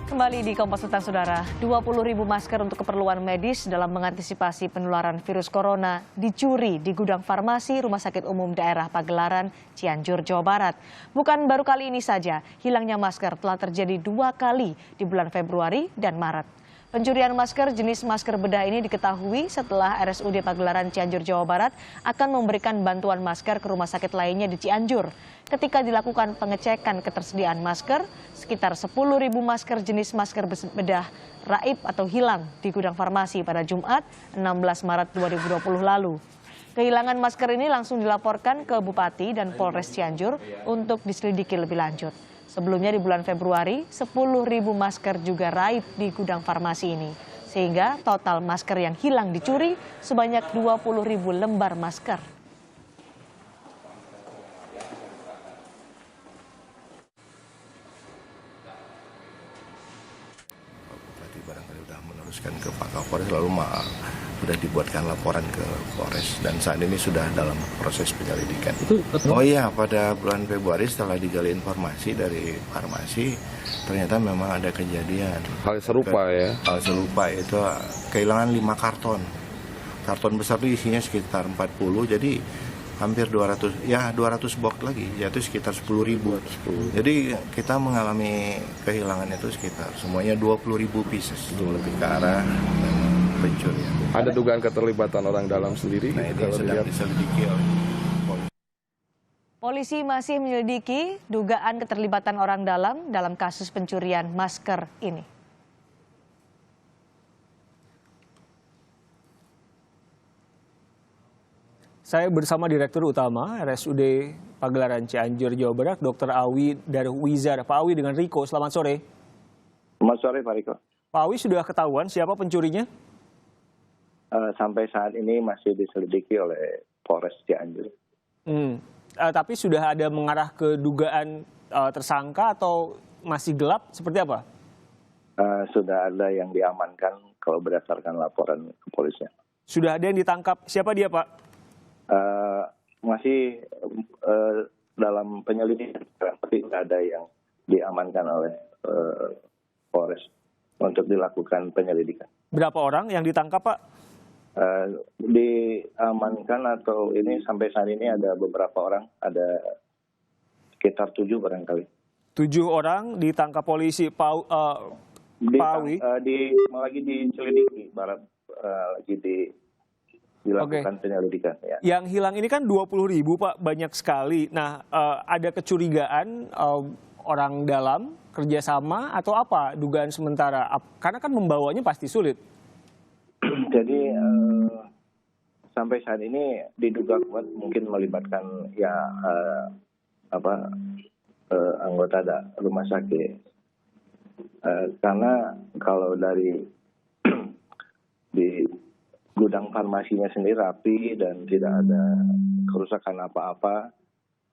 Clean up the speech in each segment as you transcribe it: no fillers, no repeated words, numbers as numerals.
Kembali di Kompas Petang, Saudara. 20.000 masker untuk keperluan medis dalam mengantisipasi penularan virus corona dicuri di gudang farmasi Rumah Sakit Umum Daerah Pagelaran, Cianjur, Jawa Barat. Bukan baru kali ini saja, hilangnya masker telah terjadi 2 kali di bulan Februari dan Maret. Pencurian masker jenis masker bedah ini diketahui setelah RSUD Pagelaran Cianjur, Jawa Barat akan memberikan bantuan masker ke rumah sakit lainnya di Cianjur. Ketika dilakukan pengecekan ketersediaan masker, sekitar 10.000 masker jenis masker bedah raib atau hilang di gudang farmasi pada Jumat 16 Maret 2020 lalu. Kehilangan masker ini langsung dilaporkan ke Bupati dan Polres Cianjur untuk diselidiki lebih lanjut. Sebelumnya di bulan Februari, 10.000 masker juga raib di gudang farmasi ini. Sehingga total masker yang hilang dicuri sebanyak 20.000 lembar masker. Bupati barangkali sudah meneruskan ke Pak Kapolres, lalu sudah dibuatkan laporan ke Polres dan saat ini sudah dalam proses penyelidikan. Oh iya, pada bulan Februari setelah digali informasi dari farmasi, ternyata memang ada kejadian. Hal serupa ya? Hal serupa itu kehilangan 5 karton. Karton besar itu isinya sekitar 40, jadi hampir 200 box lagi, yaitu sekitar 10.000. Jadi kita mengalami kehilangan itu sekitar semuanya 20.000 pieces, lebih ke arah pencurian. Ada dugaan keterlibatan orang dalam sendiri? Nah, ini sedang diselidiki oleh polisi. Polisi masih menyelidiki dugaan keterlibatan orang dalam kasus pencurian masker ini. Saya bersama Direktur Utama RSUD Pagelaran Cianjur, Jawa Barat, Dr. Awi Darwizar. Pak Awi dengan Riko, selamat sore. Selamat sore, Pak Riko. Pak Awi, sudah ketahuan siapa pencurinya? Sampai saat ini masih diselidiki oleh Polres Cianjur. Tapi sudah ada mengarah ke dugaan tersangka atau masih gelap? Seperti apa? Sudah ada yang diamankan kalau berdasarkan laporan kepolisian. Sudah ada yang ditangkap. Siapa dia, Pak? Masih dalam penyelidikan, tapi ada yang diamankan oleh Polres untuk dilakukan penyelidikan. Berapa orang yang ditangkap, Pak? Diamankan atau ini sampai saat ini ada beberapa orang, ada sekitar 7 barangkali. 7 orang ditangkap polisi. Pak Awi? Lagi diselidiki, lagi dilakukan penyelidikan. Ya. Yang hilang ini kan 20.000, Pak, banyak sekali. Nah, ada kecurigaan orang dalam kerjasama atau apa dugaan sementara? Karena kan membawanya pasti sulit. Jadi sampai saat ini diduga kuat mungkin melibatkan anggota rumah sakit. Karena kalau dari di gudang farmasinya sendiri rapi dan tidak ada kerusakan apa-apa,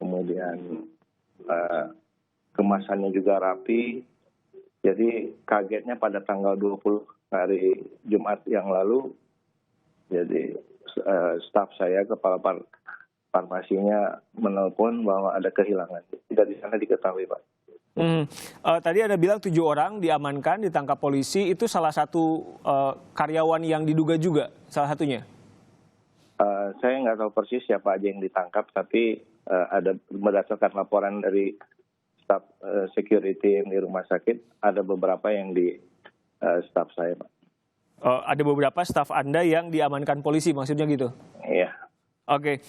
kemudian kemasannya juga rapi. Jadi kagetnya pada tanggal 20 hari Jumat yang lalu, jadi staf saya, kepala farmasinya menelpon bahwa ada kehilangan. Tidak di sana diketahui, Pak. Tadi Anda bilang 7 orang diamankan, ditangkap polisi. Itu salah satu karyawan yang diduga juga, salah satunya? Saya nggak tahu persis siapa aja yang ditangkap, tapi ada berdasarkan laporan dari staf security di rumah sakit, ada beberapa yang di staf saya, Pak. Ada beberapa staf Anda yang diamankan polisi, maksudnya gitu? Iya. Oke.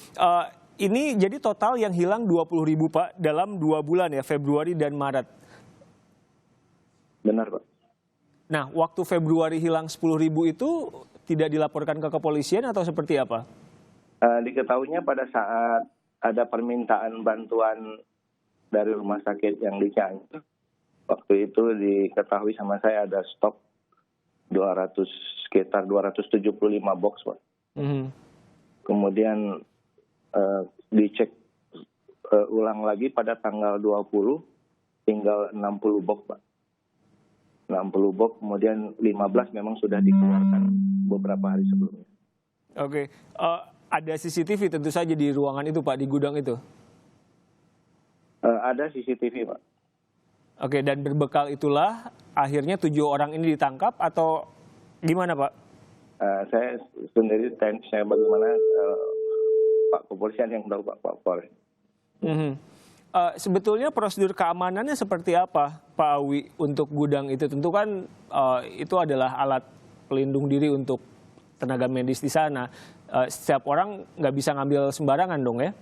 Ini jadi total yang hilang 20.000, Pak, dalam 2 bulan ya, Februari dan Maret. Benar, Pak. Nah, waktu Februari hilang 10.000 itu tidak dilaporkan ke kepolisian atau seperti apa? Diketahuinya pada saat ada permintaan bantuan dari rumah sakit yang di Cianjur. Waktu itu diketahui sama saya ada stok sekitar 275 box, Pak. Kemudian dicek ulang lagi pada tanggal 20, tinggal 60 box, Pak. 60 box, kemudian 15 memang sudah dikeluarkan beberapa hari sebelumnya. Oke. Ada CCTV tentu saja di ruangan itu, Pak, di gudang itu? Ada CCTV, Pak. Oke, dan berbekal itulah akhirnya 7 orang ini ditangkap atau gimana Pak? Saya sendiri teknisnya bagaimana Pak Kepolisian yang tahu Pak Polres. Sebetulnya prosedur keamanannya seperti apa Pak Awi untuk gudang itu? Tentu kan itu adalah alat pelindung diri untuk tenaga medis di sana. Setiap orang nggak bisa ngambil sembarangan dong ya?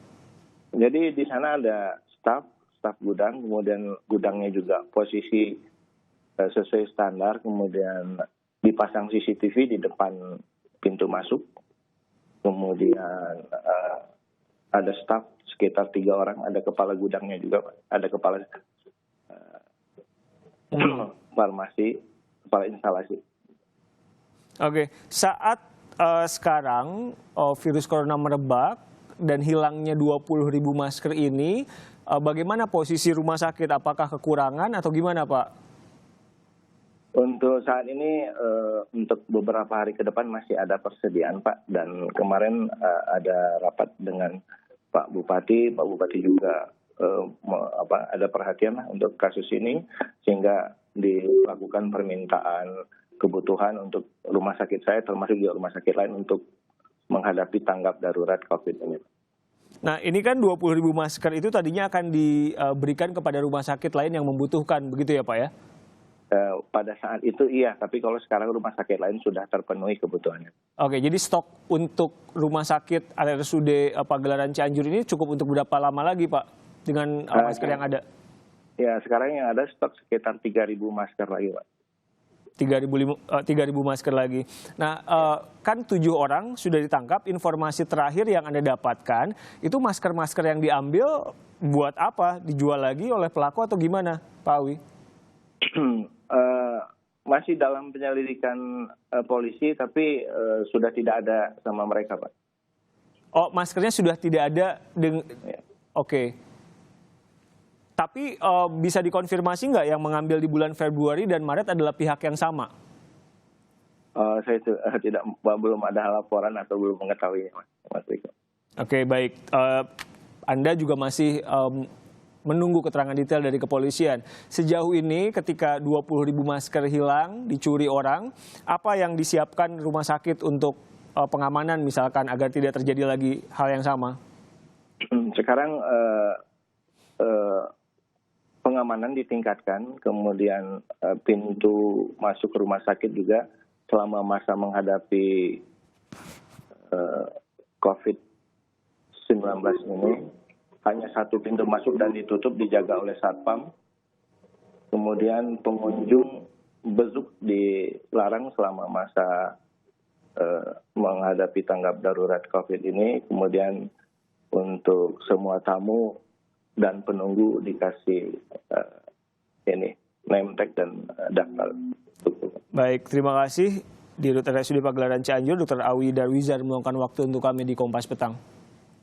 Jadi di sana ada staf gudang, kemudian gudangnya juga posisi sesuai standar, kemudian dipasang CCTV di depan pintu masuk, kemudian ada staf sekitar 3 orang, ada kepala gudangnya juga, ada kepala farmasi, kepala instalasi. Oke, saat sekarang virus corona merebak dan hilangnya 20.000 masker ini, bagaimana posisi rumah sakit? Apakah kekurangan atau gimana Pak? Untuk saat ini, untuk beberapa hari ke depan masih ada persediaan Pak, dan kemarin ada rapat dengan Pak Bupati juga ada perhatian lah untuk kasus ini, sehingga dilakukan permintaan kebutuhan untuk rumah sakit saya, termasuk juga rumah sakit lain untuk menghadapi tanggap darurat COVID ini. Nah ini kan 20.000 masker itu tadinya akan diberikan kepada rumah sakit lain yang membutuhkan, begitu ya Pak ya? Pada saat itu iya, tapi kalau sekarang rumah sakit lain sudah terpenuhi kebutuhannya. Oke, jadi stok untuk rumah sakit RSUD Pagelaran Cianjur ini cukup untuk berapa lama lagi Pak dengan masker yang ada? Ya, sekarang yang ada stok sekitar 3.000 masker lagi Pak. 3.000 masker lagi. Nah, kan 7 orang sudah ditangkap. Informasi terakhir yang Anda dapatkan, itu masker-masker yang diambil buat apa? Dijual lagi oleh pelaku atau gimana Pak Awi? Masih dalam penyelidikan polisi, tapi sudah tidak ada sama mereka, Pak. Oh, maskernya sudah tidak ada. Ya. Oke. Tapi bisa dikonfirmasi nggak yang mengambil di bulan Februari dan Maret adalah pihak yang sama? Saya belum ada laporan atau belum mengetahui, Mas Riko. Oke, baik. Anda juga masih menunggu keterangan detail dari kepolisian. Sejauh ini ketika 20.000 masker hilang, dicuri orang, apa yang disiapkan rumah sakit untuk pengamanan misalkan agar tidak terjadi lagi hal yang sama? Sekarang pengamanan ditingkatkan, kemudian pintu masuk rumah sakit juga selama masa menghadapi COVID-19 ini. Hanya satu pintu masuk dan ditutup, dijaga oleh Satpam. Kemudian pengunjung bezuk dilarang selama masa menghadapi tanggap darurat COVID ini. Kemudian untuk semua tamu dan penunggu dikasih name tag dan daftar. Baik, terima kasih. Dirut RSUD Pagelaran Cianjur, Dr. Awi Darwizar meluangkan waktu untuk kami di Kompas Petang.